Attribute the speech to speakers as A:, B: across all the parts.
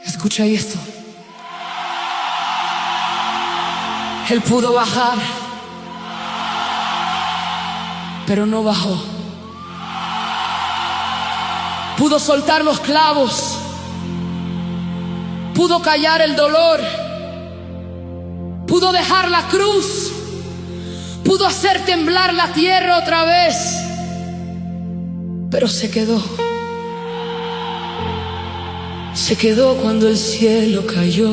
A: Escucha esto. Él pudo bajar, pero no bajó. Pudo soltar los clavos, pudo callar el dolor, pudo dejar la cruz, pudo hacer temblar la tierra otra vez, pero se quedó. Se quedó cuando el cielo cayó.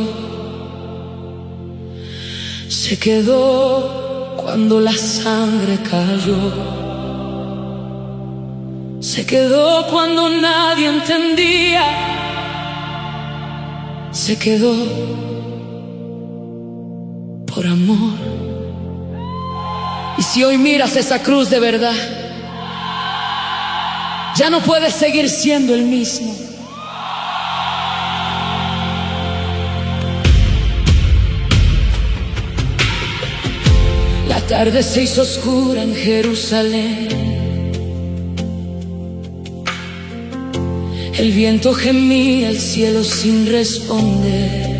A: Se quedó cuando la sangre cayó. Se quedó cuando nadie entendía. Se quedó por amor. Y si hoy miras esa cruz de verdad, ya no puedes seguir siendo el mismo. La tarde se hizo oscura en Jerusalén. El viento gemía el cielo sin responder.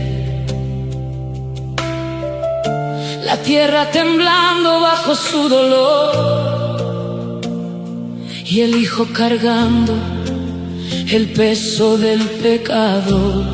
A: La tierra temblando bajo su dolor. Y el hijo cargando el peso del pecado.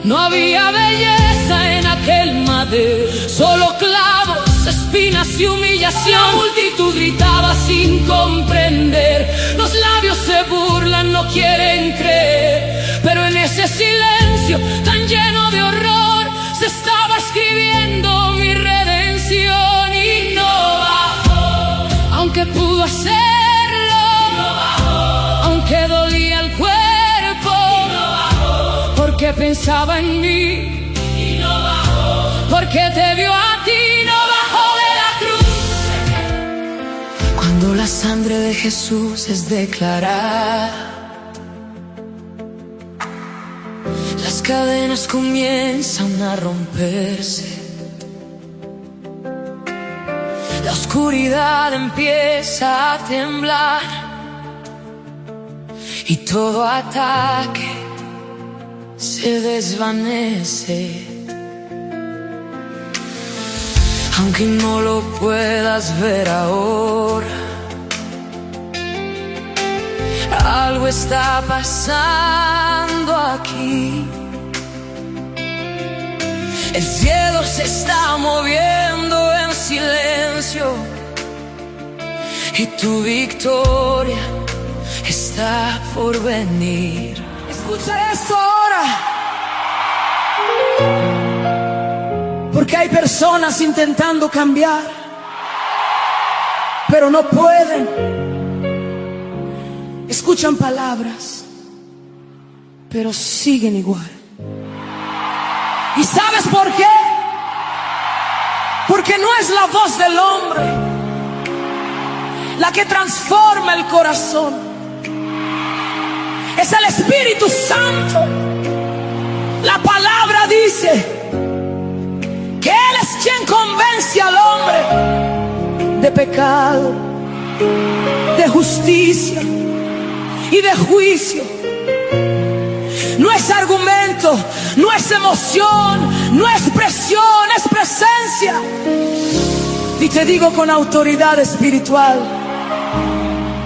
A: No había belleza en aquel madero, solo clavos, espinas y humillación. La multitud gritaba sin comprender. Los labios se burlan, no quieren creer. Pero en ese silencio tan lleno de horror se estaba escribiendo mi redención. Y no bajó, aunque pudo hacerlo, no bajó, aunque dolía el cuerpo, porque pensaba en mí y no bajó, porque te vio a ti y no bajó de la cruz. Cuando la sangre de Jesús es declarada, las cadenas comienzan a romperse. La oscuridad empieza a temblar y todo ataque se desvanece. Aunque no lo puedas ver ahora, algo está pasando aquí. El cielo se está moviendo en silencio y tu victoria está por venir. Escucha esto ahora, porque hay personas intentando cambiar, pero no pueden. Escuchan palabras, pero siguen igual. ¿Y sabes por qué? Porque no es la voz del hombre la que transforma el corazón. Es el Espíritu Santo. La palabra dice que Él es quien convence al hombre de pecado, de justicia y de juicio. No es argumento, no es emoción, no es presión, es presencia. Y te digo con autoridad espiritual,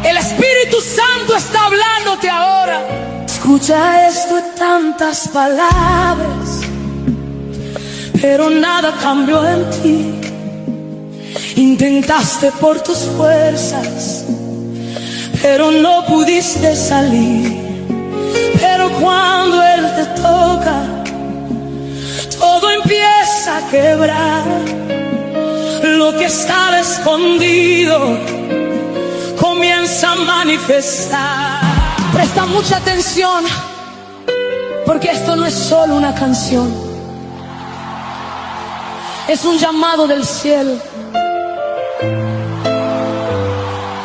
A: el Espíritu Santo está hablándote ahora. Escucha esto, tantas palabras, pero nada cambió en ti. Intentaste por tus fuerzas, pero no pudiste salir. Pero cuando Él te toca, todo empieza a quebrar. Lo que estaba escondido comienza a manifestar. Presta mucha atención, porque esto no es solo una canción, es un llamado del cielo.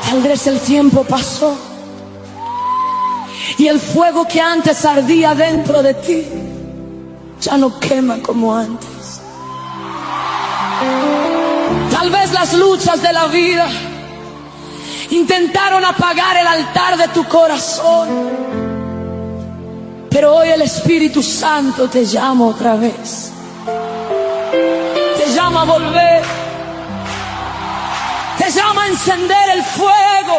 A: Tal vez el tiempo pasó y el fuego que antes ardía dentro de ti ya no quema como antes. Tal vez las luchas de la vida intentaron apagar el altar de tu corazón, Pero hoy el Espíritu Santo te llama otra vez. Te llama a volver. Te llama a encender el fuego.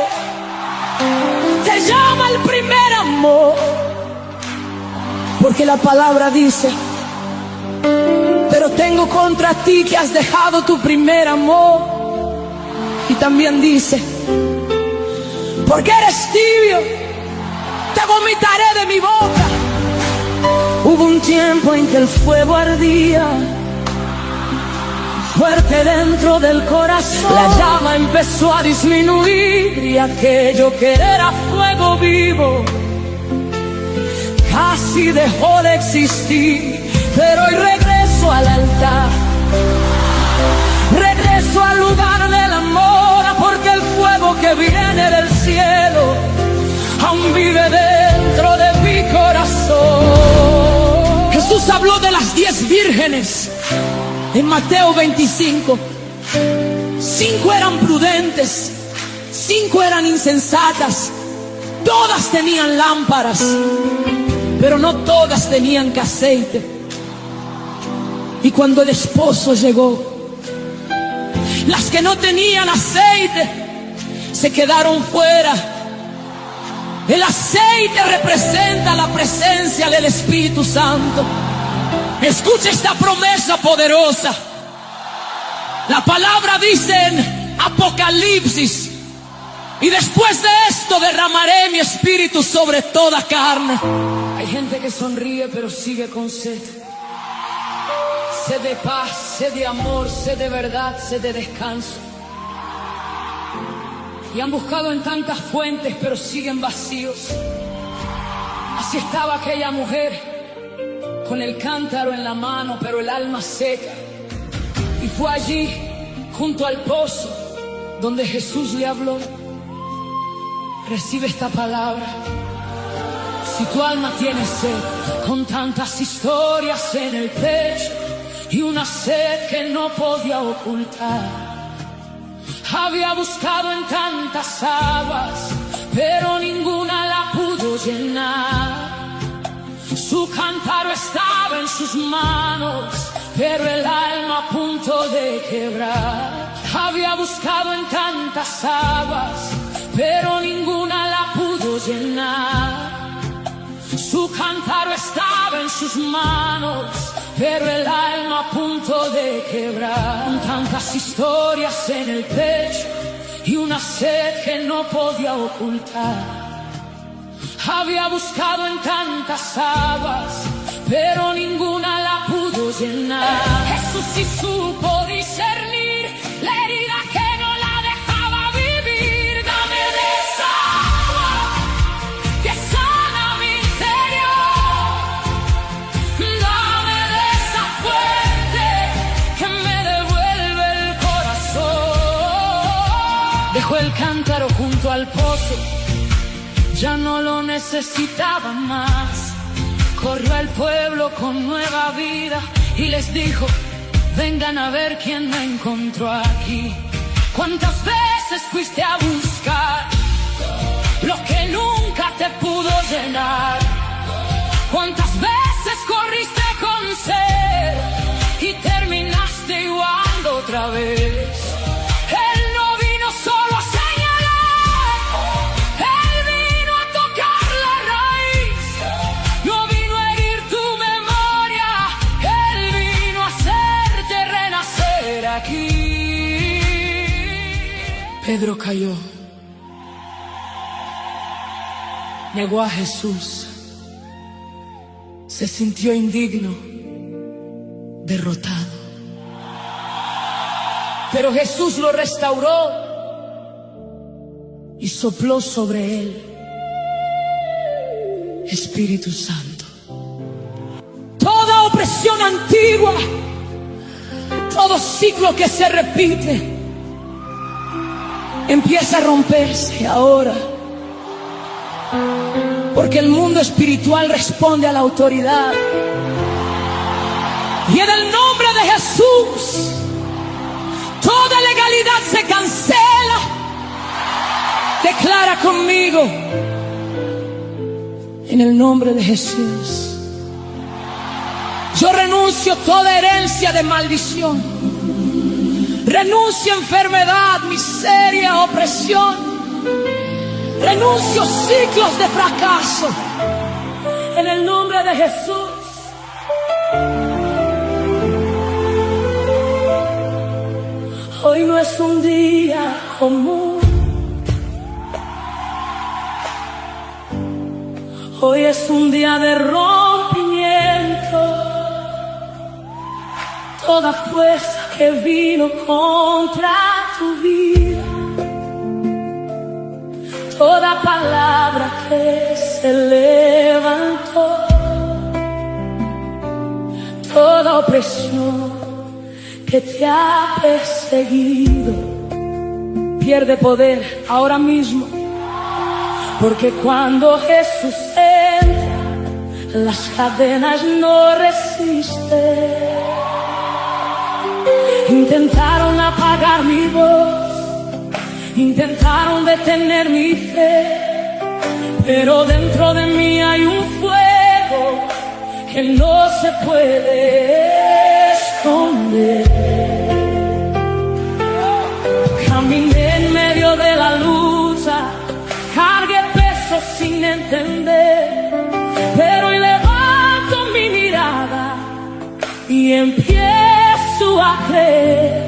A: Te llama al primer amor. Porque la palabra dice: pero tengo contra ti que has dejado tu primer amor. Y también dice: porque eres tibio, te vomitaré de mi boca. Hubo un tiempo en que el fuego ardía fuerte dentro del corazón. La llama empezó a disminuir y aquello que era fuego vivo casi dejó de existir. Pero hoy regreso al altar, regreso al lugar del amor, porque el fuego que viene del cielo aún vive dentro de mi corazón. Jesús habló de las 10 vírgenes en Mateo 25. 5 eran prudentes, 5 eran insensatas. Todas tenían lámparas, pero no todas tenían aceite. Y cuando el esposo llegó, las que no tenían aceite se quedaron fuera. El aceite representa la presencia del Espíritu Santo. Escucha esta promesa poderosa. La palabra dice en Apocalipsis: y después de esto derramaré mi espíritu sobre toda carne. Hay gente que sonríe pero sigue con sed. Sed de paz, sed de amor, sed de verdad, sed de descanso. Y han buscado en tantas fuentes pero siguen vacíos. Así estaba aquella mujer con el cántaro en la mano pero el alma seca. Y fue allí junto al pozo donde Jesús le habló: recibe esta palabra. Si tu alma tiene sed, con tantas historias en el pecho y una sed que no podía ocultar, había buscado en tantas aguas, pero ninguna la pudo llenar. Su cántaro estaba en sus manos, pero el alma a punto de quebrar. Había buscado en tantas aguas, pero ninguna la pudo llenar. Su cántaro estaba en sus manos, pero el alma a punto de quebrar. Con tantas historias en el pecho y una sed que no podía ocultar, había buscado en tantas aguas, pero ninguna la pudo llenar. Jesús sí supo discernir la herida que no la dejaba vivir. Dame de esa agua que sana mi interior. Dame de esa fuente que me devuelve el corazón. Dejó el cántaro junto al pozo, ya no lo necesitaba más. Corrió al pueblo con nueva vida y les dijo: vengan a ver quién me encontró aquí. ¿Cuántas veces fuiste a buscar lo que nunca te pudo llenar? ¿Cuántas veces corriste con sed y terminaste igual otra vez? Él no vino solo a señalar, Él vino a tocar la raíz. No vino a herir tu memoria, Él vino a hacerte renacer aquí. Pedro cayó, negó a Jesús, se sintió indigno, derrotado. Pero Jesús lo restauró y sopló sobre él Espíritu Santo. Toda opresión antigua, todo ciclo que se repite, empieza a romperse ahora. Porque el mundo espiritual responde a la autoridad. Y en el nombre de Jesús, toda legalidad se cancela. Declara conmigo: en el nombre de Jesús. Yo renuncio toda herencia de maldición. Renuncio enfermedad, miseria, opresión. Renuncio ciclos de fracaso en el nombre de Jesús. Hoy no es un día común. Hoy es un día de rompimiento. Toda fuerza que vino contra tu vida, toda palabra que se levantó, toda opresión que te ha perseguido, pierde poder ahora mismo. Porque cuando Jesús entra, las cadenas no resisten. Intentaron apagar mi voz, intentaron detener mi fe, pero dentro de mí hay un fuego que no se puede esconder. Caminé en medio de la lucha, cargué pesos sin entender, pero hoy levanto mi mirada y empiezo a creer.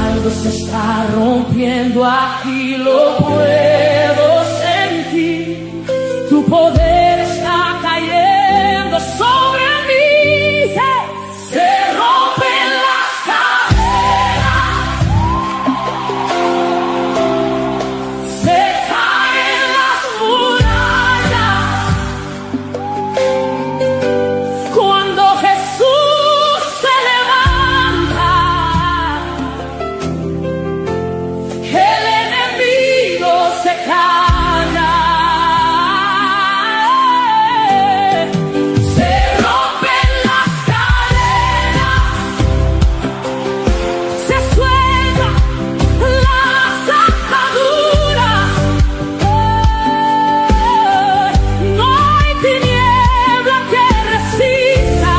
A: Algo se está rompiendo aquí, lo puedo sentir. Tu poder está cayendo sobre mí. Se rompen las cadenas, se caen las murallas. Cuando Jesús se levanta, el enemigo se calla. Se rompen las cadenas, se sueltan las ataduras. No hay tiniebla que resista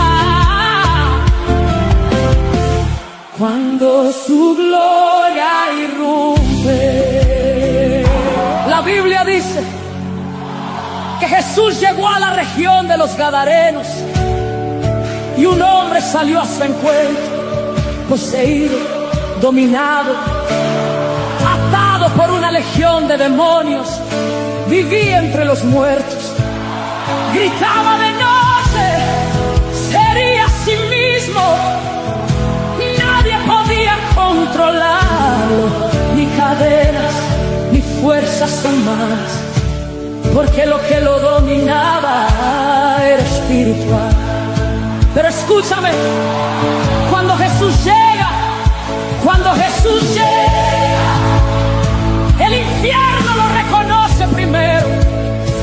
A: cuando su gloria irrumpe. La Biblia dice que Jesús llegó a la región de los Gadarenos y un hombre salió a su encuentro, poseído, dominado, atado por una legión de demonios. Vivía entre los muertos, gritaba de noche, sería a sí mismo. Nadie podía controlarlo, ni cadenas, ni fuerzas humanas, porque lo que lo dominaba era espiritual. Pero escúchame, cuando Jesús llega, el infierno lo reconoce primero.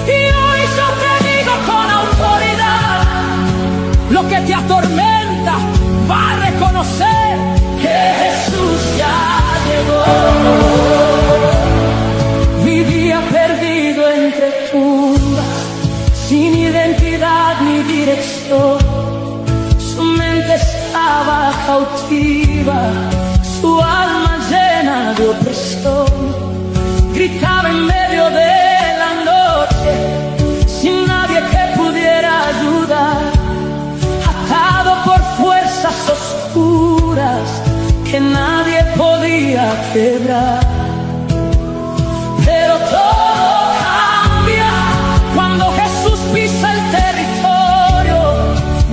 A: Y hoy yo te digo con autoridad, lo que te atormenta va a reconocer que Jesús ya llegó. Vivía perdido entre tumbas, sin identidad ni dirección. Su mente estaba cautiva, su alma llena de opresión. Gritaba en medio de la noche, sin nadie que pudiera ayudar, atado por fuerzas oscuras que nadie podía quebrar. Pero todo cambia cuando Jesús pisa el territorio.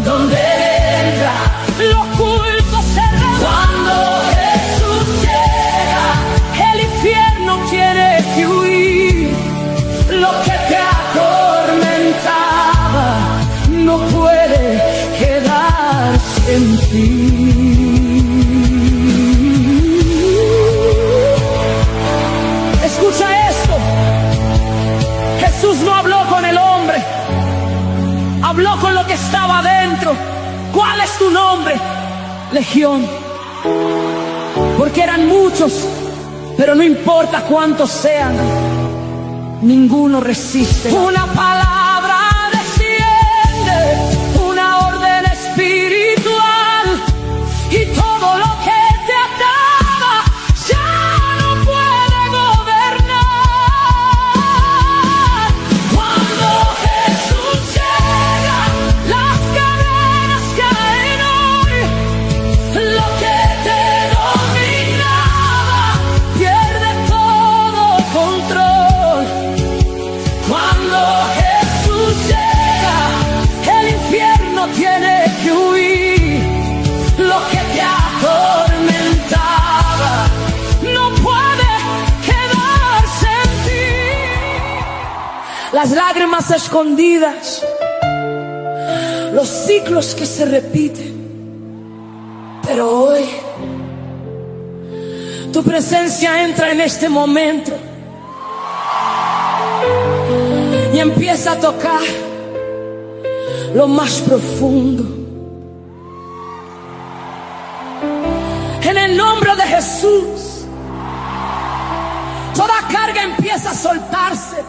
A: Donde entra, lo oculto se revela. Cuando Jesús llega, el infierno tiene que huir. Lo que te atormentaba no puede quedarse en ti. Escucha esto. Jesús no habló con el hombre, habló con lo que estaba dentro. ¿Cuál es tu nombre? Legión. Porque eran muchos, pero no importa cuántos sean, ninguno resiste. Una palabra las lágrimas escondidas, los ciclos que se repiten. Pero hoy tu presencia entra en este momento y empieza a tocar lo más profundo. En el nombre de Jesús, toda carga empieza a soltarse,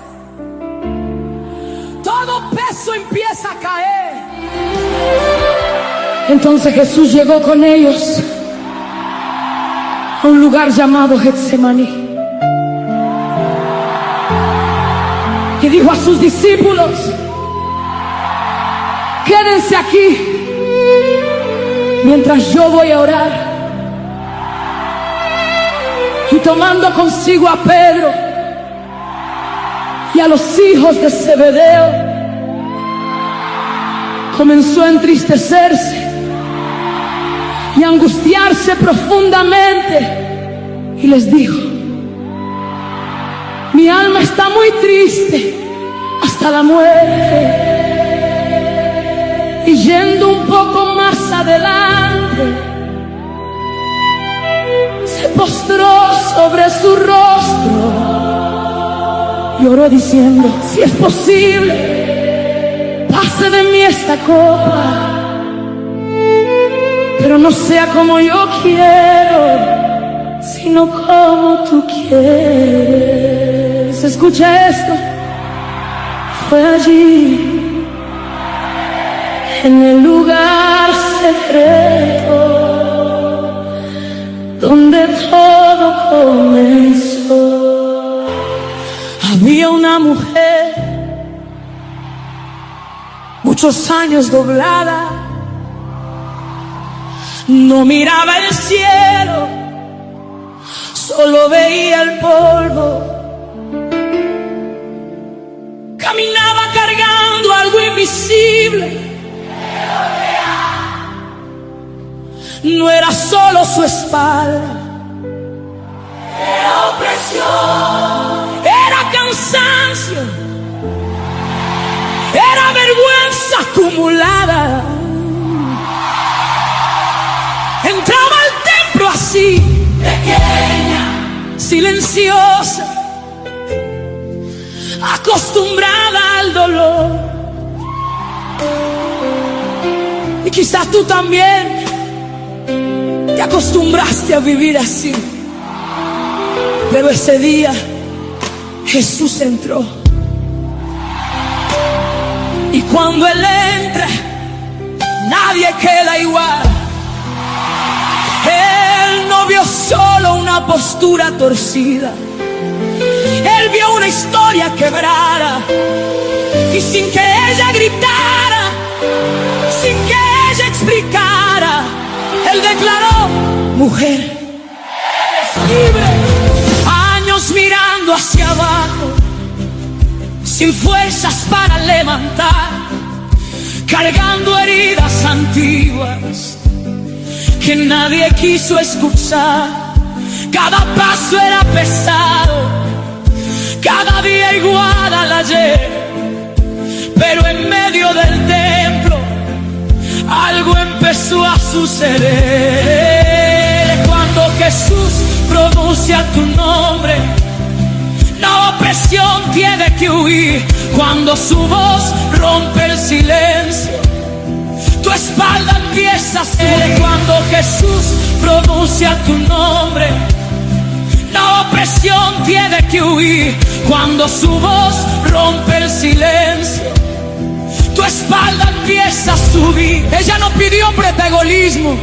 A: todo peso empieza a caer. Entonces Jesús llegó con ellos a un lugar llamado Getsemaní y dijo a sus discípulos: quédense aquí mientras yo voy a orar. Y tomando consigo a Pedro y a los hijos de Zebedeo, comenzó a entristecerse y a angustiarse profundamente, y les dijo: mi alma está muy triste hasta la muerte. Y yendo un poco más adelante, se postró sobre su rostro y oró diciendo: si es posible, pase de mí esta copa, pero no sea como yo quiero, sino como tú quieres. Escucha esto. Fue allí, en el lugar secreto, donde todo comenzó. Había una mujer, muchos años doblada, no miraba el cielo, solo veía el polvo. Caminaba cargando algo invisible. No era solo su espalda, era opresión, era cansancio, era vergüenza acumulada. Entraba al templo así, pequeña, silenciosa, acostumbrada al dolor. Y quizás tú también te acostumbraste a vivir así. Pero ese día Jesús entró. Y cuando Él entra, nadie queda igual. Él no vio solo una postura torcida, Él vio una historia quebrada. Y sin que ella gritara, sin que ella explicara, Él declaró: mujer, eres libre. Años mirando hacia abajo, sin fuerzas para levantar, cargando heridas antiguas que nadie quiso escuchar. Cada paso era pesado, cada día igual al ayer. Pero en medio del templo algo empezó a suceder. Cuando Jesús pronuncia tu nombre, la opresión tiene que huir. Cuando su voz rompe el silencio, tu espalda empieza a subir. Cuando Jesús pronuncia tu nombre, la opresión tiene que huir. Cuando su voz rompe el silencio, tu espalda empieza a subir. Ella no pidió protagonismo,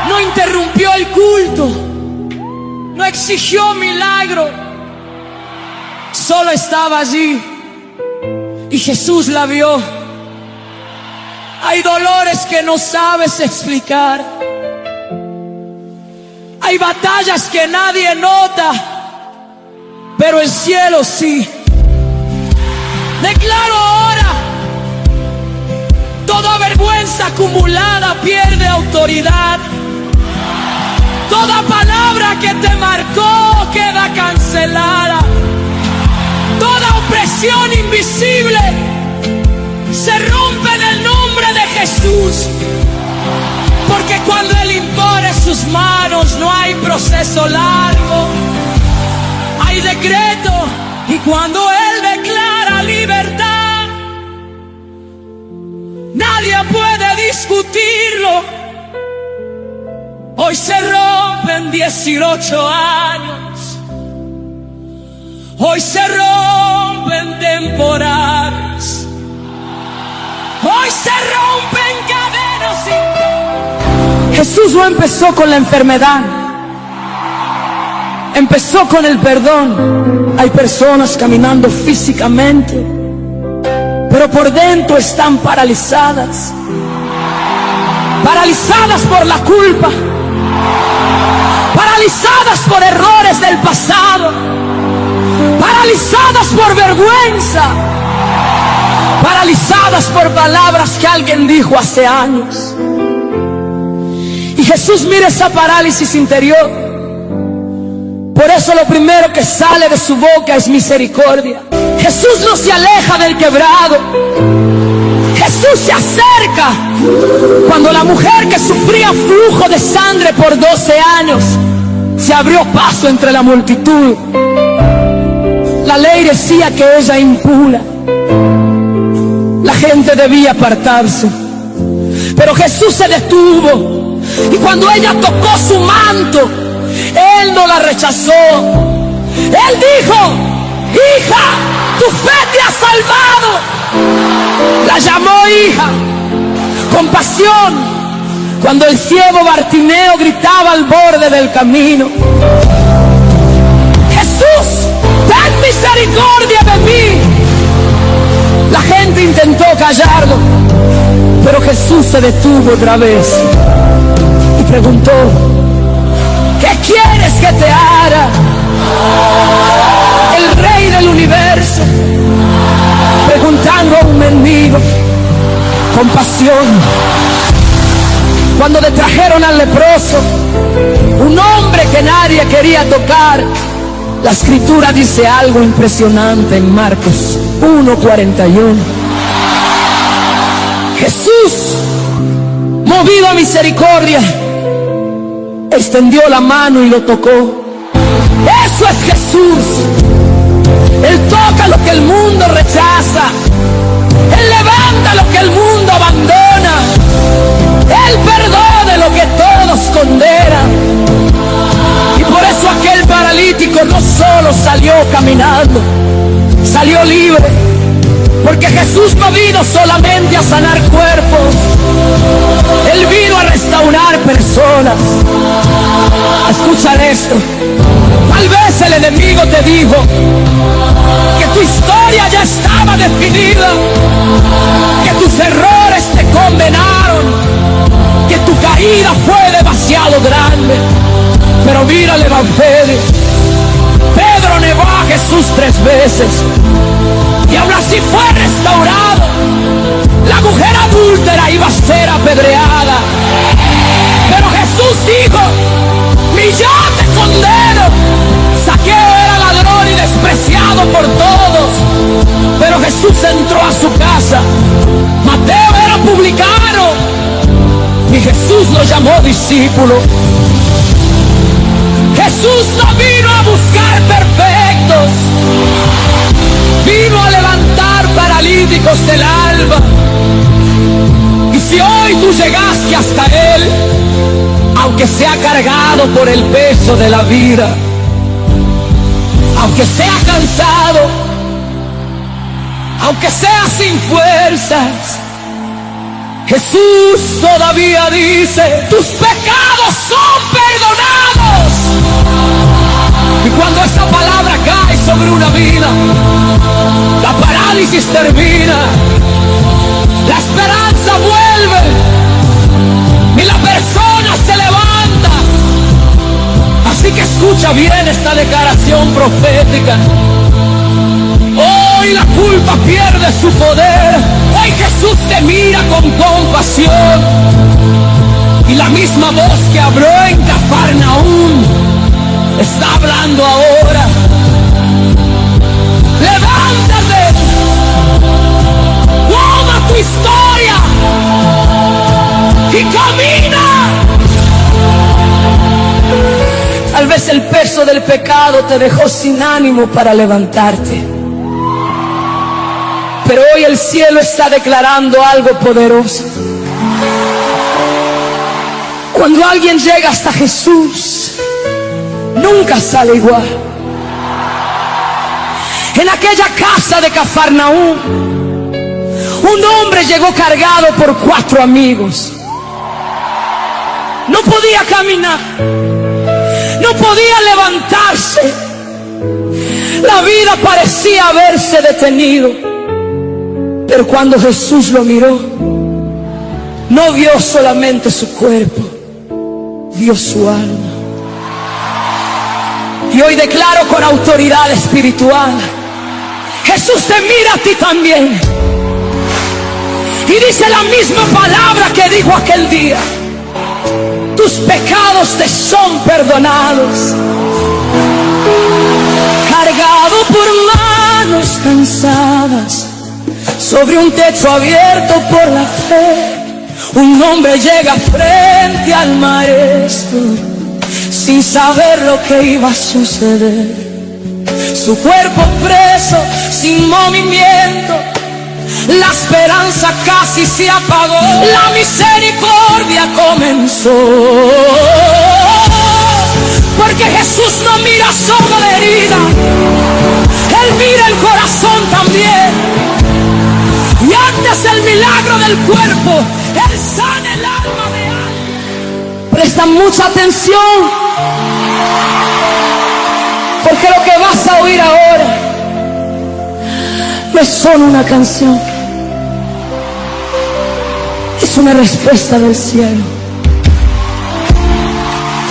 A: no interrumpió el culto, no exigió milagro, solo estaba allí y Jesús la vio. Hay dolores que no sabes explicar, hay batallas que nadie nota, pero el cielo sí. Declaro ahora: toda vergüenza acumulada pierde autoridad. Toda palabra que te marcó queda cancelada. Toda opresión invisible se rompe en el nombre de Jesús. Porque cuando Él impone sus manos no hay proceso largo, hay decreto. Y cuando Él declara libertad, nadie puede discutirlo. Hoy se rompen 18 años, hoy se rompen temporadas, hoy se rompen cadenas. Jesús no empezó con la enfermedad, empezó con el perdón. Hay personas caminando físicamente, pero por dentro están paralizadas, paralizadas por la culpa, paralizadas por errores del pasado, paralizadas por vergüenza, paralizadas por palabras que alguien dijo hace años. Y Jesús mira esa parálisis interior. Por eso lo primero que sale de su boca es misericordia. Jesús no se aleja del quebrado, Jesús se acerca. Cuando la mujer que sufría flujo de sangre por 12 años se abrió paso entre la multitud, la ley decía que ella impura, la gente debía apartarse, pero Jesús se detuvo. Y cuando ella tocó su manto, Él no la rechazó. Él dijo: hija, tu fe te ha salvado. La llamó hija. Compasión. Cuando el ciego Bartimeo gritaba al borde del camino: Jesús, ten misericordia de mí. La gente intentó callarlo, pero Jesús se detuvo otra vez y preguntó: ¿qué quieres que te haga? El Rey del universo, preguntando a un mendigo. Compasión. Cuando detrajeron al leproso, un hombre que nadie quería tocar, la escritura dice algo impresionante en Marcos 1:41. Jesús, movido a misericordia, extendió la mano y lo tocó. Eso es Jesús. Él toca lo que el mundo rechaza, Él levanta lo que el mundo abandona, Él perdona lo que todos condenan. Y por eso aquel paralítico no solo salió caminando, salió libre. Porque Jesús no vino solamente a sanar cuerpos, Él vino a restaurar personas. Escucha esto. Tal vez el enemigo te dijo que tu historia ya estaba definida, que tus errores te condenaron, que tu caída fue demasiado grande. Pero mira el evangelio. Pedro negó a Jesús 3 veces y aún así fue restaurado. La mujer adúltera iba a ser apedreada, pero Jesús dijo: ni yo te condeno. Saqueo era ladrón y despreciado por todos, pero Jesús entró a su casa. Mateo era publicano y Jesús lo llamó discípulo. Jesús no vino a buscar perfectos, vino a levantar paralíticos del alma. Y si hoy tú llegaste hasta Él, aunque sea cargado por el peso de la vida, aunque sea cansado, aunque sea sin fuerzas, Jesús todavía dice: tus pecados son perdonados. Y cuando esa palabra cae sobre una vida, la parálisis termina, la esperanza vuelve y la persona se levanta. Así que escucha bien esta declaración profética. Hoy la culpa pierde su poder. Hoy Jesús te mira con compasión. Y la misma voz que habló en Cafarnaúm está hablando ahora. Levántate, vez el peso del pecado te dejó sin ánimo para levantarte. Pero hoy el cielo está declarando algo poderoso. Cuando alguien llega hasta Jesús, nunca sale igual. En aquella casa de Cafarnaúm, un hombre llegó cargado por 4 amigos. No podía caminar, no podía levantarse. La vida parecía haberse detenido. Pero cuando Jesús lo miró, no vio solamente su cuerpo, vio su alma. Y hoy declaro con autoridad espiritual: Jesús te mira a ti también. Y dice la misma palabra que dijo aquel día: tus pecados te son perdonados. Cargado por manos cansadas, sobre un techo abierto por la fe, un hombre llega frente al maestro, sin saber lo que iba a suceder. Su cuerpo preso, sin movimiento, la esperanza casi se apagó, la misericordia comenzó. Porque Jesús no mira solo la herida, Él mira el corazón también. Y antes del milagro del cuerpo, Él sana el alma de alguien. Presta mucha atención, porque lo que vas a oír ahora no es solo una canción, es una respuesta del cielo.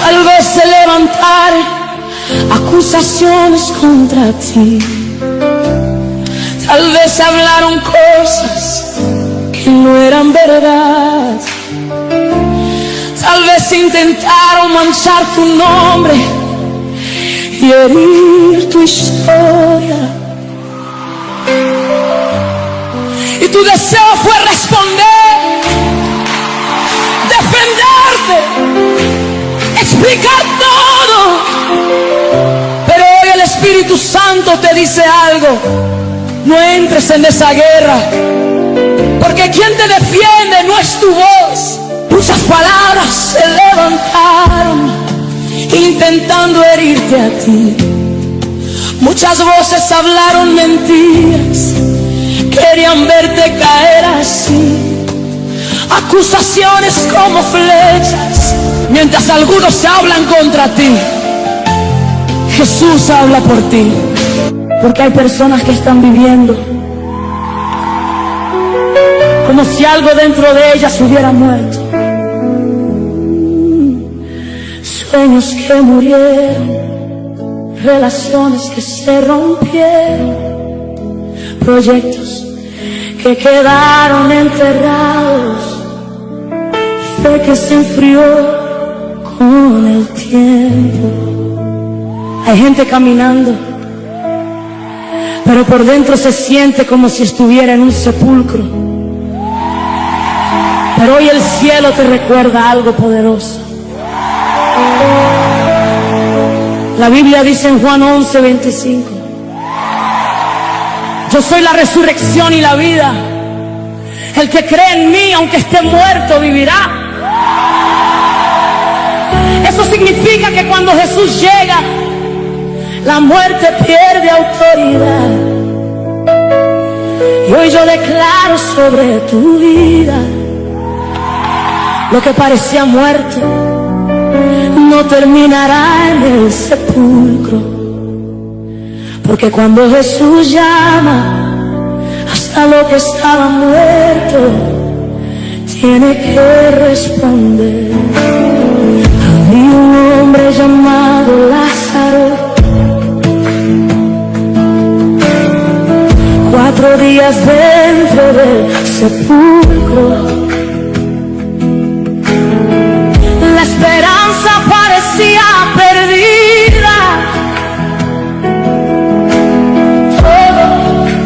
A: Tal vez se levantaron acusaciones contra ti, tal vez hablaron cosas que no eran verdad, tal vez intentaron manchar tu nombre y herir tu historia. Y tu deseo fue responder, defenderte, explicar todo. Pero hoy el Espíritu Santo te dice algo: no entres en esa guerra, porque quien te defiende no es tu voz. Muchas palabras se levantaron intentando herirte a ti. Muchas voces hablaron mentiras, querían verte caer así. Acusaciones como flechas, mientras algunos hablan contra ti, Jesús habla por ti. Porque hay personas que están viviendo como si algo dentro de ellas hubiera muerto. Sueños que murieron, relaciones que se rompieron, proyectos que quedaron enterrados, fe que se enfrió con el tiempo. Hay gente caminando, pero por dentro se siente como si estuviera en un sepulcro. Pero hoy el cielo te recuerda algo poderoso. La Biblia dice en Juan 11:25: yo soy la resurrección y la vida. El que cree en mí, aunque esté muerto, vivirá. Eso significa que cuando Jesús llega, la muerte pierde autoridad. Y hoy yo declaro sobre tu vida: lo que parecía muerto no terminará en el sepulcro. Porque cuando Jesús llama, hasta lo que estaba muerto tiene que responder. Había un hombre llamado Lázaro, 4 días dentro del sepulcro. La esperanza parecía perdida, todo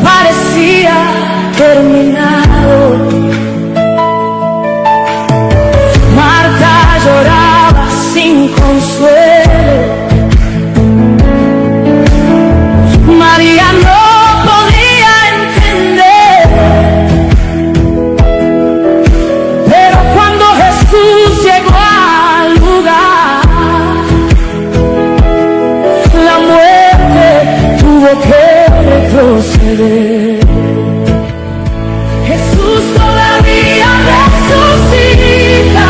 A: parecía terminado. Marta lloraba sin consuelo, Jesús todavía resucita.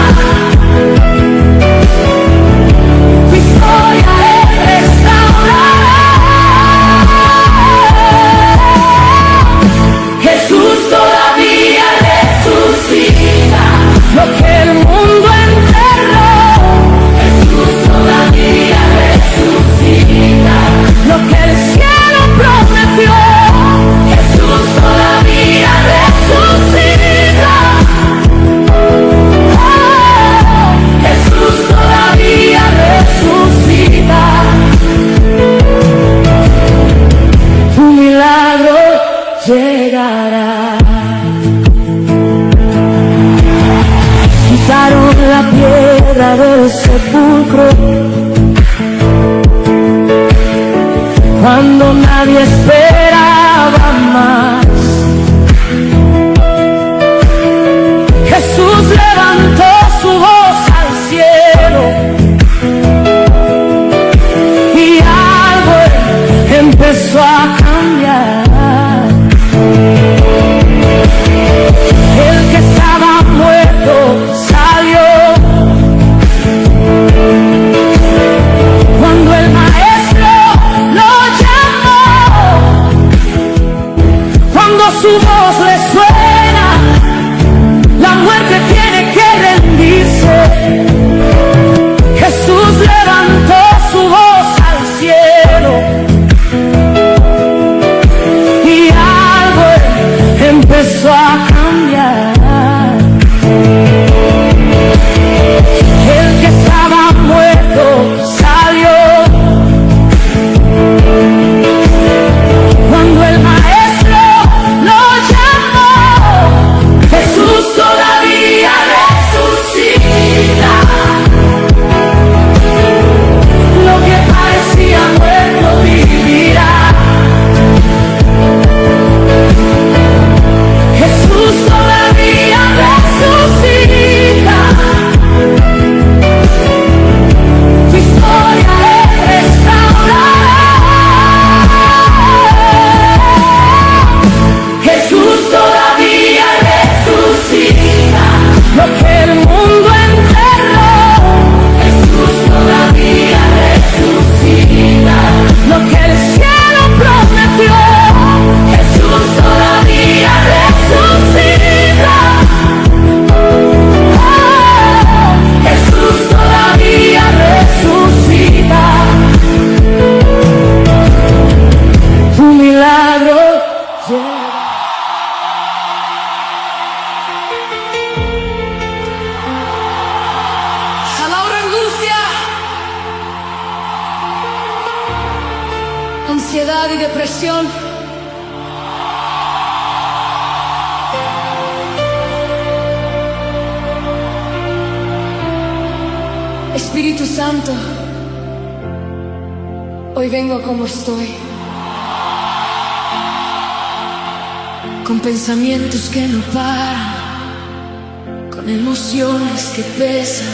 A: Tu historia es restaurada. Jesús todavía resucita. Lo que el mundo enterró, Jesús todavía resucita. Lo que el cielo prometió, Jesús todavía resucita. Oh, Jesús todavía resucita. Tu milagro llegará. Quitaron la piedra del sepulcro cuando nadie esperaba más. Jesús levantó su voz al cielo y algo empezó a cambiar. El que estaba muerto salió cuando el maestro lo llamó. Cuando su voz le suena, la muerte tiene que rendirse. Jesús levantó su voz al cielo y algo empezó a cambiar. El que estaba muerto salió cuando el maestro lo llamó. Jesús todavía resucita. Lo que parecía muerto vivirá. Jesús todavía resucita. Tu historia es restaurada. Jesús todavía resucita. Lo que el mundo enterró, Jesús todavía resucita. Lo que el cielo prometió, Jesús todavía resucita. Oh, Jesús todavía resucita. Tu milagro llega. Palabra angustia, ansiedad y depresión. Espíritu Santo, hoy vengo como estoy, con pensamientos que no paran, con emociones que pesan,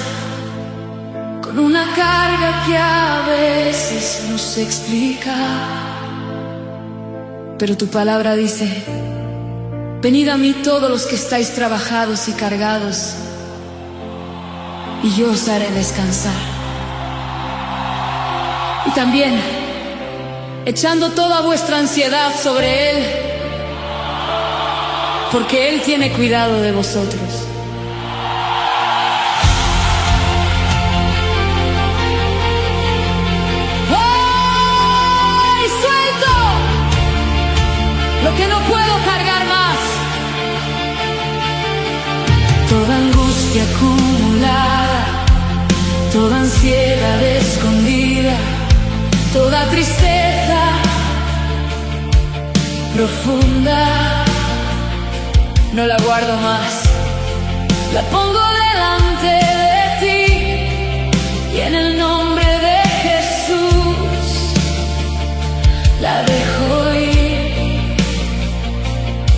A: con una carga que a veces no se explica. Pero tu palabra dice: venid a mí todos los que estáis trabajados y cargados, y yo os haré descansar. Y también, echando toda vuestra ansiedad sobre Él, porque Él tiene cuidado de vosotros. ¡Oh! Y suelto lo que no puedo cargar más. Toda angustia acumulada, toda ansiedad escondida, toda tristeza profunda, no la guardo más, la pongo delante de ti, y en el nombre de Jesús la dejo ir.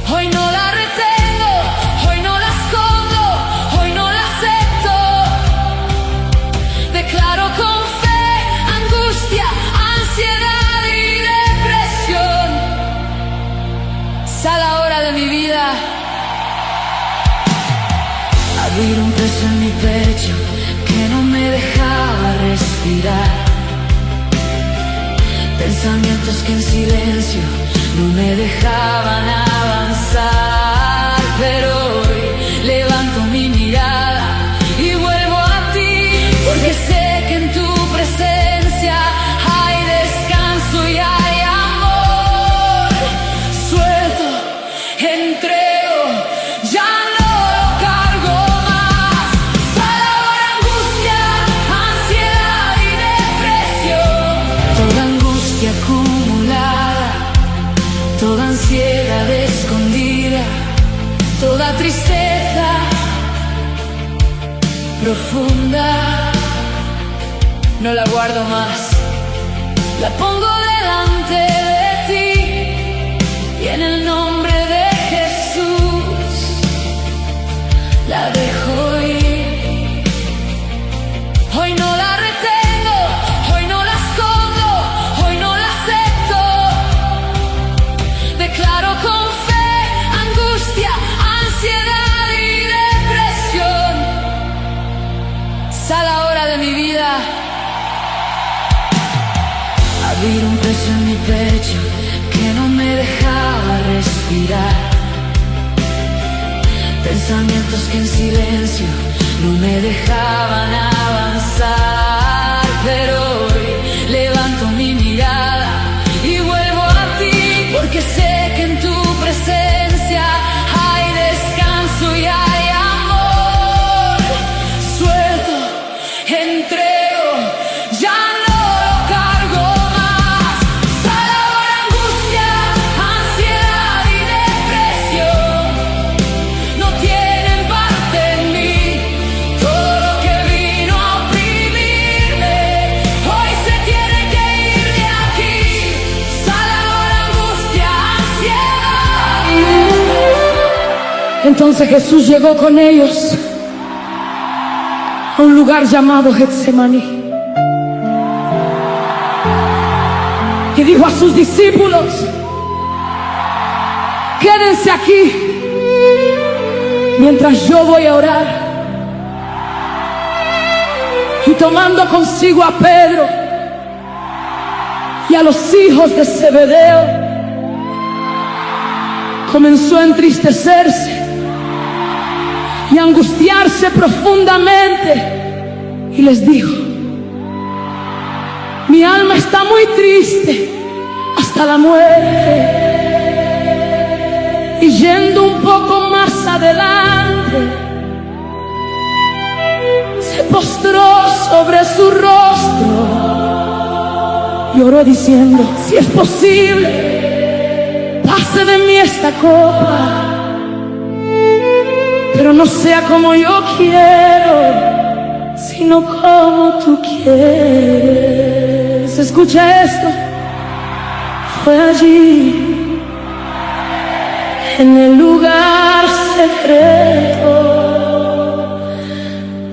A: Hoy no la retengo, hoy no la escondo, hoy no la acepto. Declaro con fe angustia, ansiedad y depresión a la hora de mi vida. Abrir un peso en mi pecho que no me dejaba respirar. Pensamientos que en silencio no me dejaban avanzar. Pero hoy levanto mi mirada y vuelvo a ti, porque sé que en tu presencia hay descanso y hay amor. Suelto, entrego, ya no lo cargo más. Salvador, angustia, ansiedad y depresión. Toda angustia acumulada, toda ansiedad escondida, toda tristeza profunda, no la guardo más. La pongo delante de ti y en el nombre de Jesús la dejo ir. Hoy no la retengo, hoy no la escondo, hoy no la acepto. Declaro con fe angustia, ansiedad y depresión. Es a la hora de mi vida. Abrir un peso en mi pecho que no me dejaba respirar. Pensamientos que en silencio no me dejaban avanzar. Pero hoy levanto mi mirada y vuelvo a ti, porque sé que en tu presencia hay descanso y hay amor. Suelto, entrego, ya no lo cargo más. Salvador, angustia, ansiedad y depresión no tienen parte en mí. Todo lo que vino a oprimirme hoy se tiene que ir de aquí. Salvador, angustia, ansiedad. Entonces Jesús llegó con ellos a un lugar llamado Getsemaní y dijo a sus discípulos: quédense aquí mientras yo voy a orar. Y tomando consigo a Pedro y a los hijos de Zebedeo, comenzó a entristecerse y angustiarse profundamente, y les dijo: mi alma está muy triste hasta la muerte. Y yendo un poco más adelante, se postró sobre su rostro y oró diciendo: si es posible, pase de mí esta copa, pero no sea como yo quiero, sino como tú quieres. Escucha esto. Fue allí, en el lugar secreto,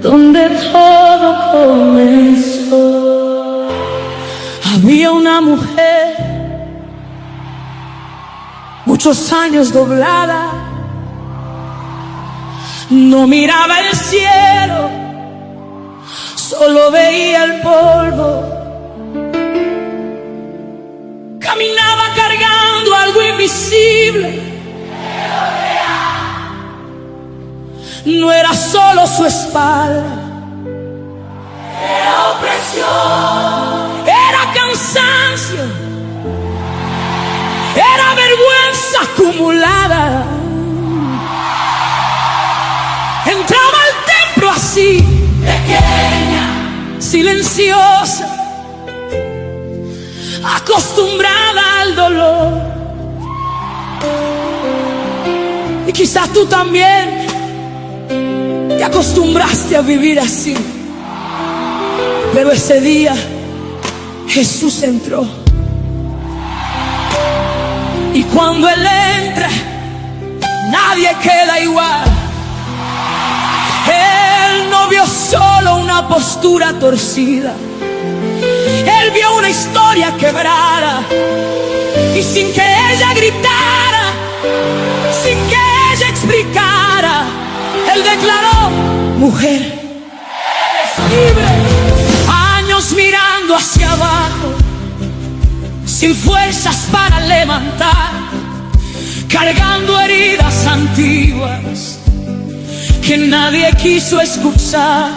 A: donde todo comenzó. Había una mujer, muchos años doblada, no miraba el cielo, solo veía el polvo. Caminaba cargando algo invisible. No era solo su espalda, era opresión, era cansancio, era vergüenza acumulada. Entraba al templo así, pequeña, silenciosa, acostumbrada al dolor. Y quizás tú también te acostumbraste a vivir así. Pero ese día Jesús entró. Y cuando Él entra, nadie queda igual. Él no vio solo una postura torcida, Él vio una historia quebrada. Y sin que ella gritara, Él declaró: mujer, eres libre. Años mirando hacia abajo, sin fuerzas para levantar, cargando heridas antiguas que nadie quiso escuchar.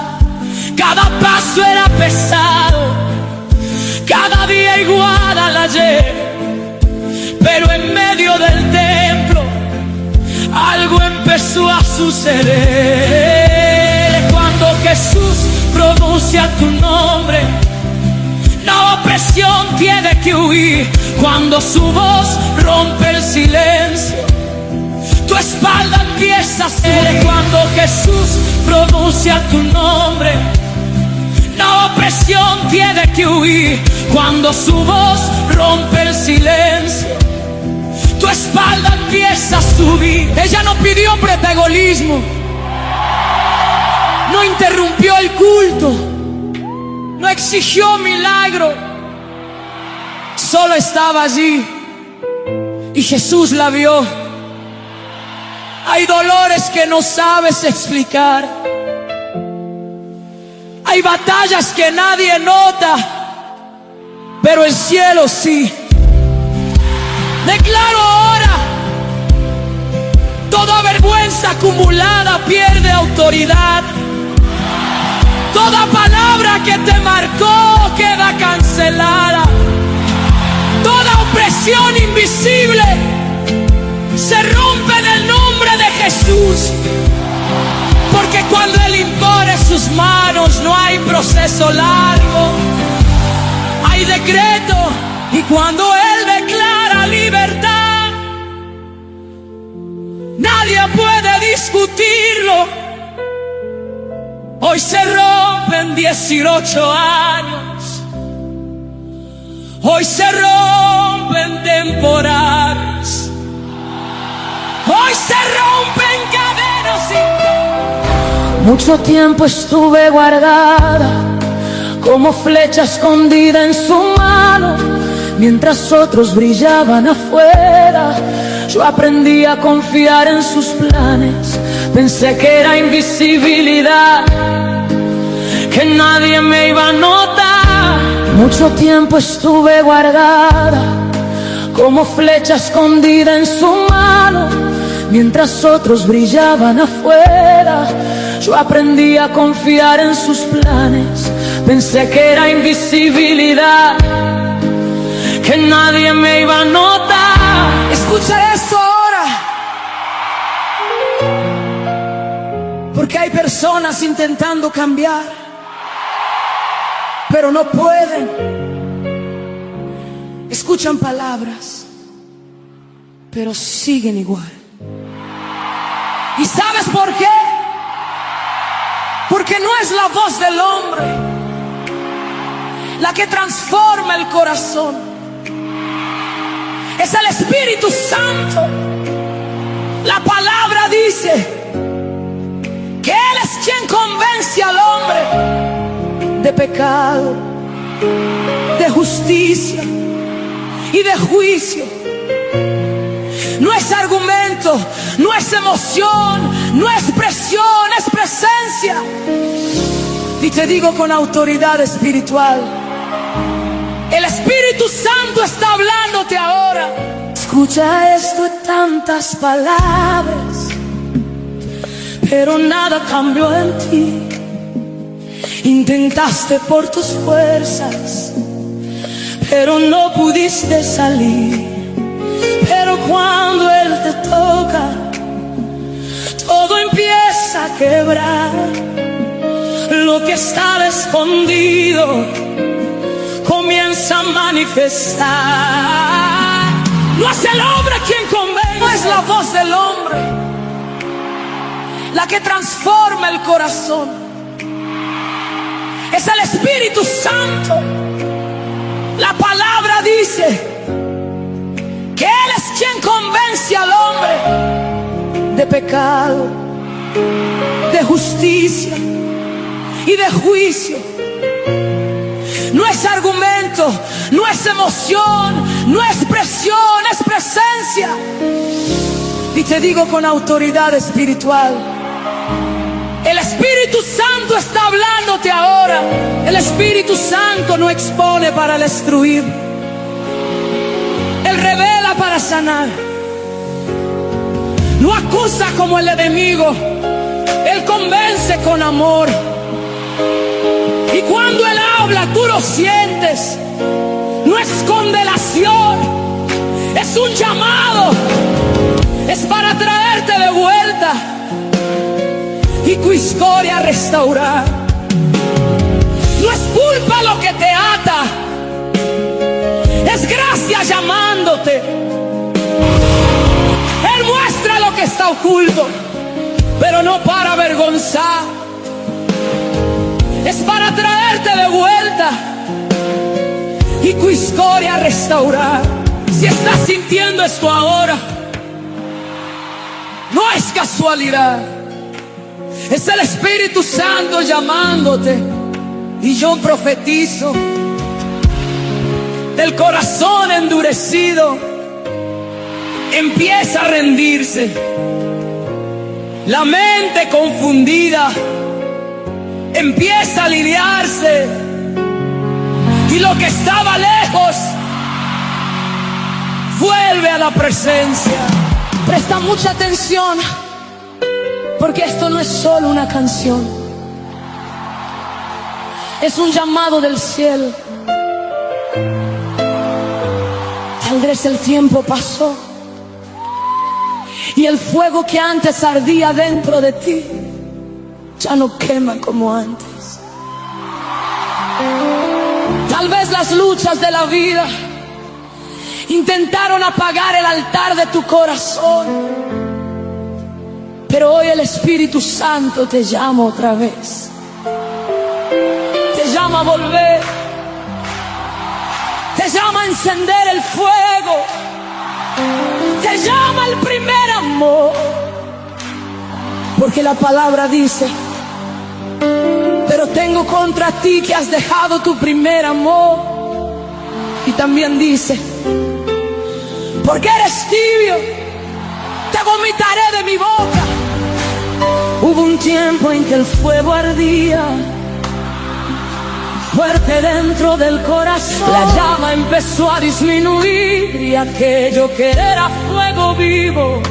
A: Cada paso era pesado, cada día igual al ayer. Pero en medio del templo algo empezó a suceder. Cuando Jesús pronuncia tu nombre, la opresión tiene que huir. Cuando su voz rompe el silencio, tu espalda empieza a subir. Cuando Jesús pronuncia tu nombre, la opresión tiene que huir. Cuando su voz rompe el silencio, tu espalda empieza a subir. Ella no pidió protagonismo, no interrumpió el culto, no exigió milagro, solo estaba allí y Jesús la vio. Hay dolores que no sabes explicar, hay batallas que nadie nota, pero el cielo sí. Declaro ahora: toda vergüenza acumulada pierde autoridad. Toda palabra que te marcó queda cancelada. Toda opresión invisible se rompe en el nombre de Jesús. Porque cuando Él impone sus manos no hay proceso largo, hay decreto. Y cuando Él declara libertad, nadie puede discutirlo. Hoy se rompen 18 años, hoy se rompen temporadas, hoy se rompen cadenas. Mucho tiempo estuve guardada como flecha escondida en su mano, mientras otros brillaban afuera. Yo aprendí a confiar en sus planes. Pensé que era invisibilidad, que nadie me iba a notar. Mucho tiempo estuve guardada como flecha escondida en su mano, mientras otros brillaban afuera. Yo aprendí a confiar en sus planes. Pensé que era invisibilidad, que nadie me iba a notar. Escucha esto ahora, porque hay personas intentando cambiar, pero no pueden. Escuchan palabras, pero siguen igual. ¿Y sabes por qué? Porque no es la voz del hombre la que transforma el corazón, es el Espíritu Santo. La palabra dice que Él es quien convence al hombre de pecado, de justicia y de juicio. No es argumento, no es emoción, no es presión, es presencia. Y te digo con autoridad espiritual, el Espíritu Santo está hablándote ahora. Escucha esto de tantas palabras, pero nada cambió en ti. Intentaste por tus fuerzas, pero no pudiste salir. Pero cuando Él te toca, todo empieza a quebrar. Lo que estaba escondido comienza a manifestar. No es el hombre quien convence, no es la voz del hombre la que transforma el corazón, es el Espíritu Santo. La palabra dice que Él es quien convence al hombre de pecado, de justicia y de juicio. No es argumento, no es emoción, no es presión, es presencia. Y te digo con autoridad espiritual, Espíritu Santo está hablándote ahora. El Espíritu Santo no expone para destruir. Él revela para sanar. No acusa como el enemigo. Él convence con amor. Y cuando Él habla, tú lo sientes. No es condenación, es un llamado. Es para traerte de vuelta y tu historia restaurar. No es culpa lo que te ata, es gracia llamándote. Él muestra lo que está oculto, pero no para avergonzar. Es para traerte de vuelta y tu historia restaurar. Si estás sintiendo esto ahora, no es casualidad. Es el Espíritu Santo llamándote. Y yo profetizo: el corazón endurecido empieza a rendirse, la mente confundida empieza a aliviarse, y lo que estaba lejos vuelve a la presencia. Presta mucha atención, porque esto no es solo una canción, es un llamado del cielo. Tal vez el tiempo pasó y el fuego que antes ardía dentro de ti ya no quema como antes. Tal vez las luchas de la vida intentaron apagar el altar de tu corazón, pero hoy el Espíritu Santo te llama otra vez. Te llama a volver, te llama a encender el fuego, te llama al primer amor. Porque la palabra dice: pero tengo contra ti que has dejado tu primer amor. Y también dice: porque eres tibio, te vomitaré de mi boca. Hubo un tiempo en que el fuego ardía fuerte dentro del corazón. La llama empezó a disminuir y aquello que era fuego vivo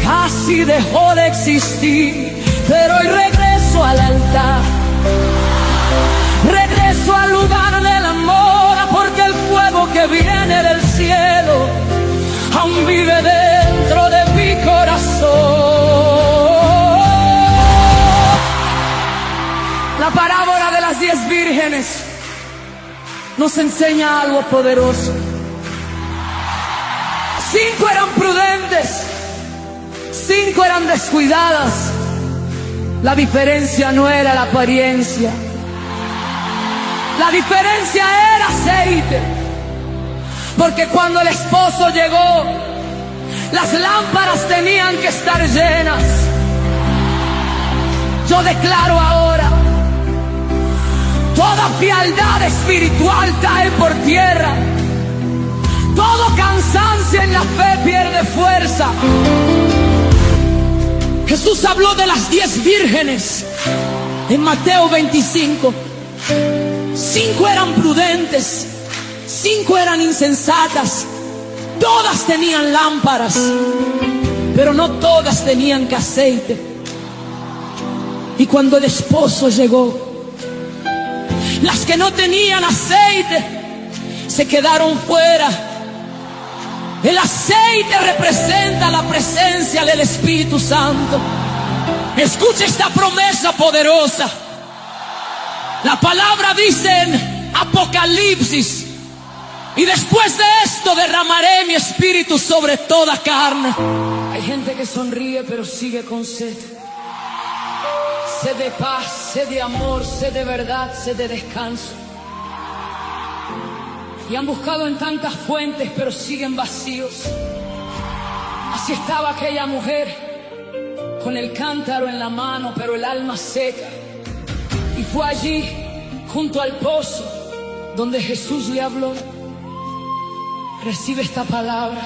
A: casi dejó de existir. Pero hoy regreso al altar, regreso al lugar del amor, porque el fuego que viene del cielo aún vive dentro de mi corazón. La parábola de las 10 vírgenes nos enseña algo poderoso. 5 eran prudentes, 5 eran descuidadas. La diferencia no era la apariencia, la diferencia era aceite. Porque cuando el esposo llegó, las lámparas tenían que estar llenas. Yo declaro ahora: toda frialdad espiritual cae por tierra, todo cansancio en la fe pierde fuerza. Jesús habló de las 10 vírgenes en Mateo 25. 5 eran prudentes, 5 eran insensatas. Todas tenían lámparas, pero no todas tenían aceite. Y cuando el esposo llegó, las que no tenían aceite se quedaron fuera. El aceite representa la presencia del Espíritu Santo. Escucha esta promesa poderosa. La palabra dice en Apocalipsis: y después de esto derramaré mi espíritu sobre toda carne. Hay gente que sonríe pero sigue con sed. Sed de paz, sed de amor, sed de verdad, sed de descanso. Y han buscado en tantas fuentes pero siguen vacíos. Así estaba aquella mujer con el cántaro en la mano pero el alma seca. Y fue allí junto al pozo donde Jesús le habló: recibe esta palabra.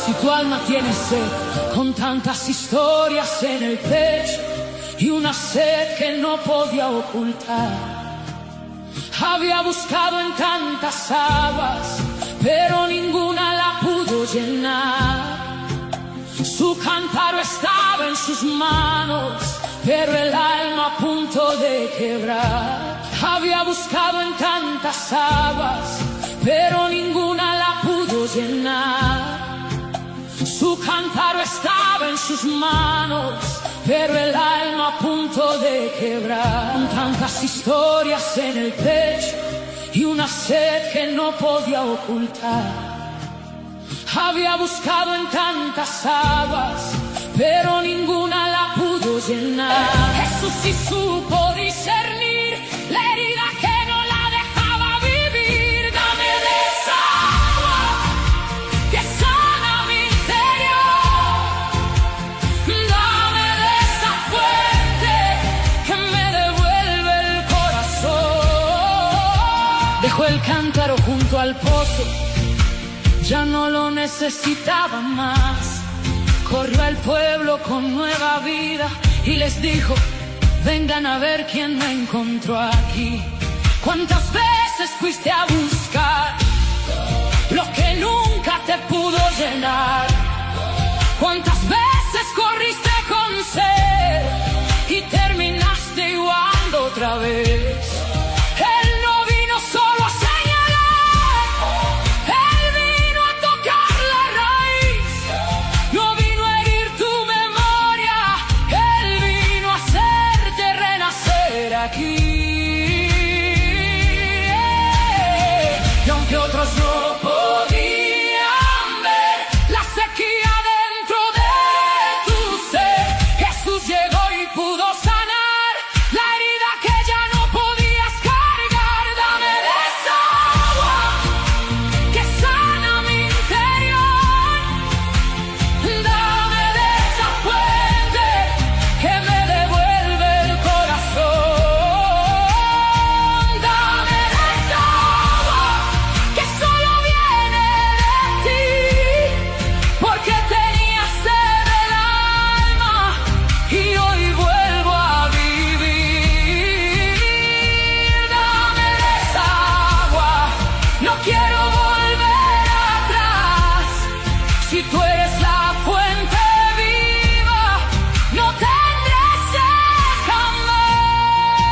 A: Si tu alma tiene sed, con tantas historias en el pecho, y una sed que no podía ocultar. Había buscado en tantas aguas, pero ninguna la pudo llenar. Su cántaro estaba en sus manos, pero el alma a punto de quebrar. Había buscado en tantas aguas, pero ninguna la pudo llenar. Su cántaro estaba en sus manos, pero el alma a punto de quebrar. Con tantas historias en el pecho y una sed que no podía ocultar. Había buscado en tantas aguas, pero ninguna la pudo llenar. Jesús sí supo discernir la herida que no la dejaba vivir. Dame de esa agua que sana mi interior. Dame de esa fuente que me devuelve el corazón. Dejó el cántaro junto al pozo, ya no lo necesitaba más. Corrió al pueblo con nueva vida y les dijo: vengan a ver quién me encontró aquí. ¿Cuántas veces fuiste a buscar lo que nunca te pudo llenar? ¿Cuántas veces corriste con sed y terminaste igual otra vez? Él no vino solo a aquí. Y aunque otros no podían ver la sequía dentro de tu ser, Jesús llegó y pudo sanar la herida que ya no podías cargar. Dame de esa agua que sana mi interior. Dame de esa fuente que me devuelve el corazón. Si tú eres la fuente viva, no tendrás sed jamás.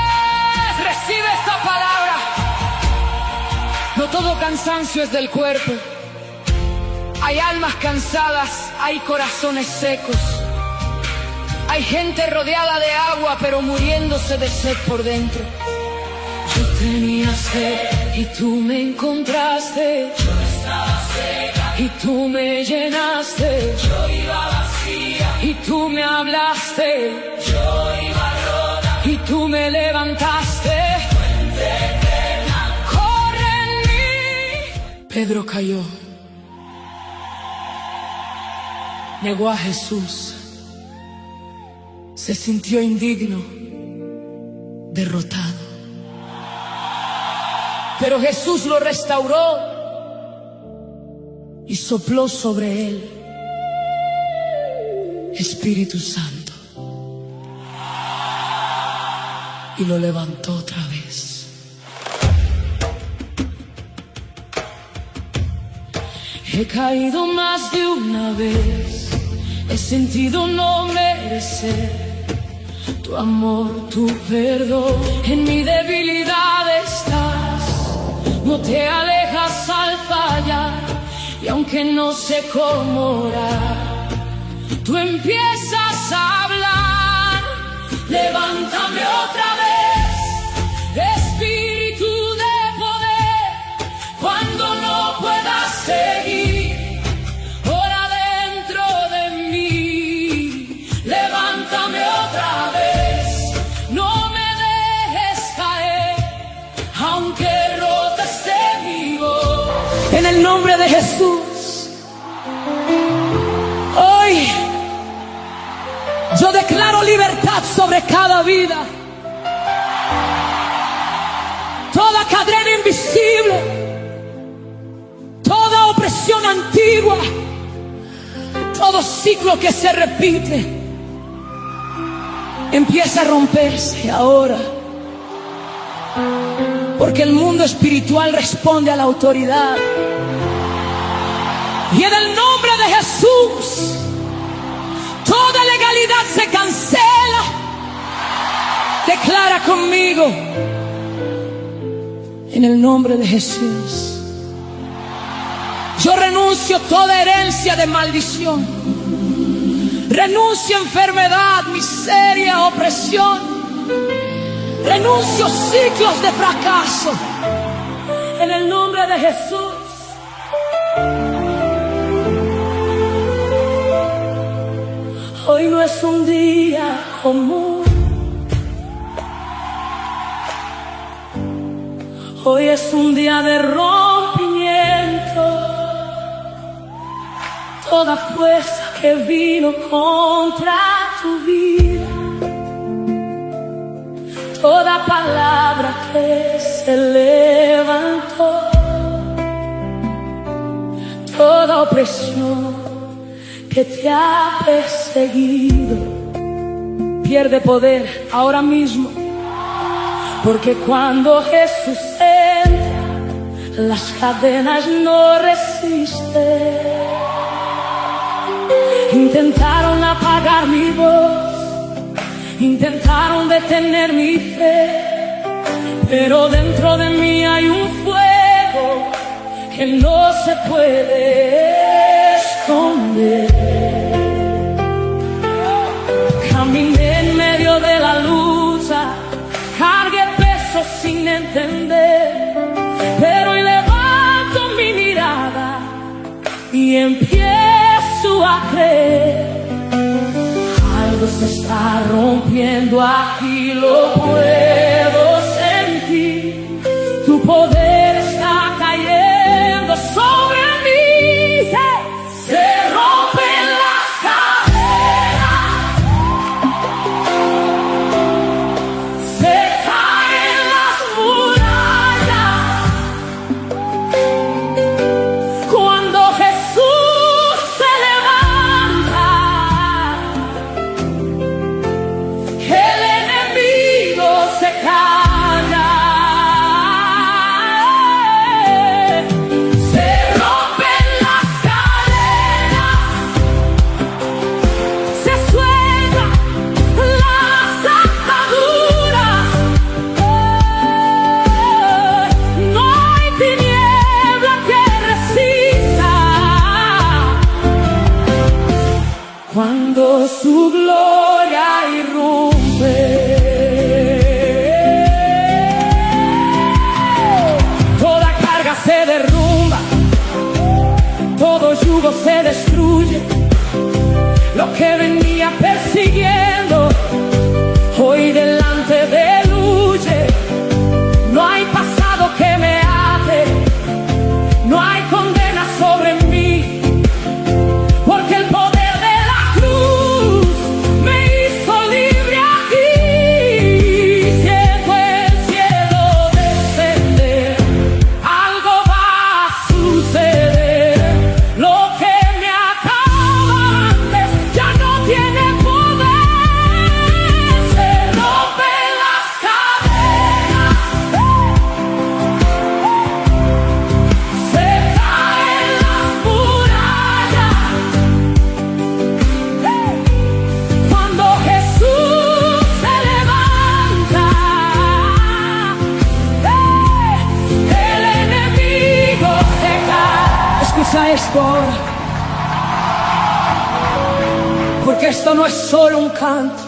A: Recibe esta palabra. No todo cansancio es del cuerpo. Hay almas cansadas, hay corazones secos. Hay gente rodeada de agua, pero muriéndose de sed por dentro. Yo tenía sed y tú me encontraste. Yo estaba seca y tú me llenaste. Yo iba vacía y tú me hablaste. Yo iba rota y tú me levantaste. Fuente eterna, corre en mí. Pedro cayó, negó a Jesús, se sintió indigno, derrotado. Pero Jesús lo restauró y sopló sobre él Espíritu Santo y lo levantó otra vez. He caído más de una vez, he sentido no merecer tu amor, tu perdón. En mi debilidad estás, no te alejas al fallar. Y aunque no sé cómo orar, tú empiezas a hablar. Levántame otra vez, Espíritu de poder, cuando no puedas seguir. Ora dentro de mí, levántame otra vez, no me dejes caer, aunque rota esté mi voz. En el nombre de Jesús, hoy yo declaro libertad sobre cada vida. Toda cadena invisible, toda opresión antigua, todo ciclo que se repite, empieza a romperse ahora, porque el mundo espiritual responde a la autoridad. Y en el nombre de Jesús, toda legalidad se cancela. Declara conmigo, en el nombre de Jesús, yo renuncio toda herencia de maldición, renuncio enfermedad, miseria, opresión, renuncio ciclos de fracaso, en el nombre de Jesús. Hoy no es un día común, hoy es un día de rompimiento. Toda fuerza que vino contra tu vida, toda palabra que se levantó, toda opresión que te ha perseguido, pierde poder ahora mismo, porque cuando Jesús entra, las cadenas no resisten. Intentaron apagar mi voz, intentaron detener mi fe, pero dentro de mí hay un fuego que no se puede esconder. Caminé en medio de la lucha, cargué pesos sin entender, pero hoy levanto mi mirada y empiezo a creer. Algo se está rompiendo aquí, lo puedo sentir. Tu poder está cayendo sobre mí. Se rompen las cadenas, se caen las murallas. Cuando Jesús se levanta, el enemigo se calla. Se rompen las cadenas, se sueltan las ataduras. No hay tiniebla que resista cuando su gloria irrumpe. Toda carga se derrumba, todo yugo se destruye. Lo que venía persiguiendo, hoy delante de él huye. No hay pasado que me ate, no hay condena sobre mí, porque el poder de la cruz me hizo libre aquí. Siento el cielo descender, algo va a suceder. Lo que me ataba antes ya no tiene poder. Se rompen las cadenas, se caen las murallas. Cuando Jesús se levanta, el enemigo se cae. Escucha esto ahora, porque esto no es solo un canto,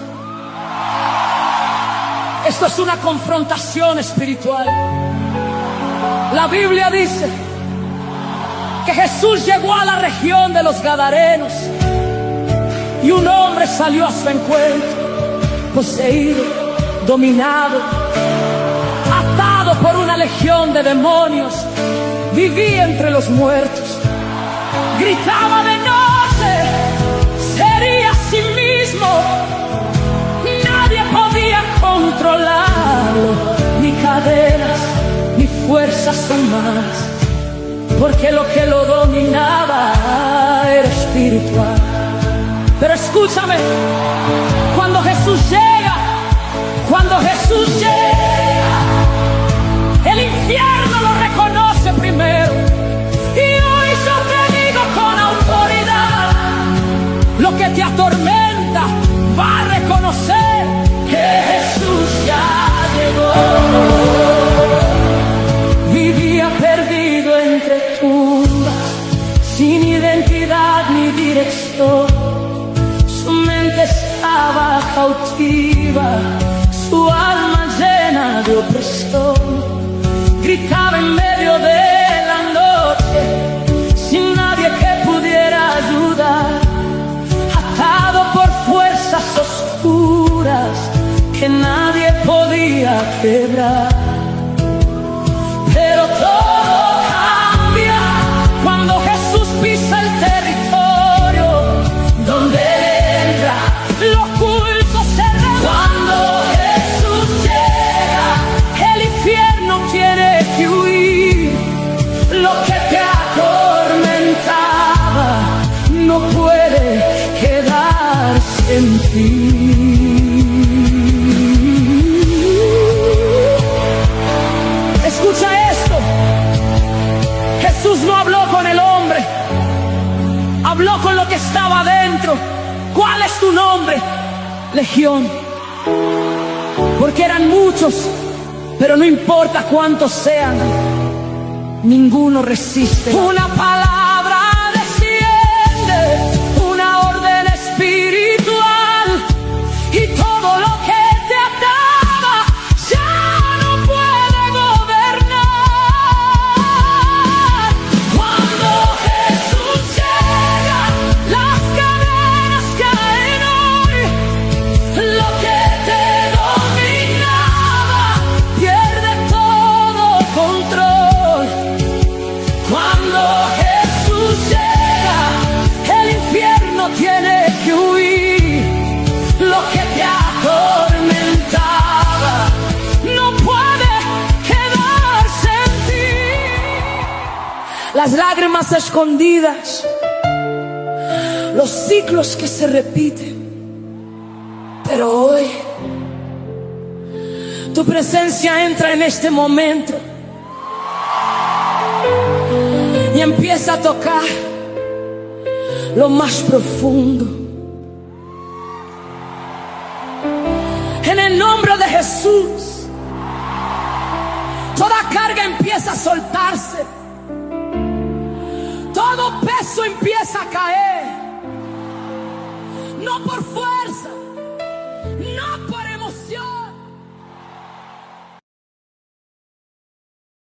A: esto es una confrontación espiritual. La Biblia dice que Jesús llegó a la región de los Gadarenos y un hombre salió a su encuentro, poseído, dominado, atado por una legión de demonios. Vivía entre los muertos, gritaba de noche, sería a sí mismo. Nadie podía controlarlo, ni cadenas, ni fuerzas humanas, porque lo que lo dominaba era espiritual. Pero escúchame, cuando Jesús llega, lo que te atormenta va a reconocer que Jesús ya llegó. Vivía perdido entre tumbas, sin identidad ni dirección. Su mente estaba cautiva, su alma llena de opresión. Gritaba en medio de la noche, sin nadie que pudiera ayudar, atado por fuerzas oscuras que nadie podía quebrar. Pero todo cambia cuando Jesús pisa el territorio donde entra lo oculto se revela. Cuando Jesús llega, el infierno tiene que huir. Lo que te atormentaba no puede quedarse en ti. Escucha esto. Jesús no habló con el hombre, habló con lo que estaba adentro. ¿Cuál es tu nombre? Legión. Porque eran muchos, pero no importa cuántos sean, ninguno resiste. Una palabra desciende, una orden espiritual, y todo lo que te ataba ya no puede gobernar. Cuando Jesús llega, las cadenas caen hoy. Lo que te dominaba pierde todo control. Cuando Jesús llega, el infierno tiene que huir. Lo que te atormentaba no puede quedarse en ti. Las lágrimas escondidas, los ciclos que se repiten. Pero hoy tu presencia entra en este momento y empieza a tocar lo más profundo. En el nombre de Jesús, toda carga empieza a soltarse, todo peso empieza a caer, no por fuerza, no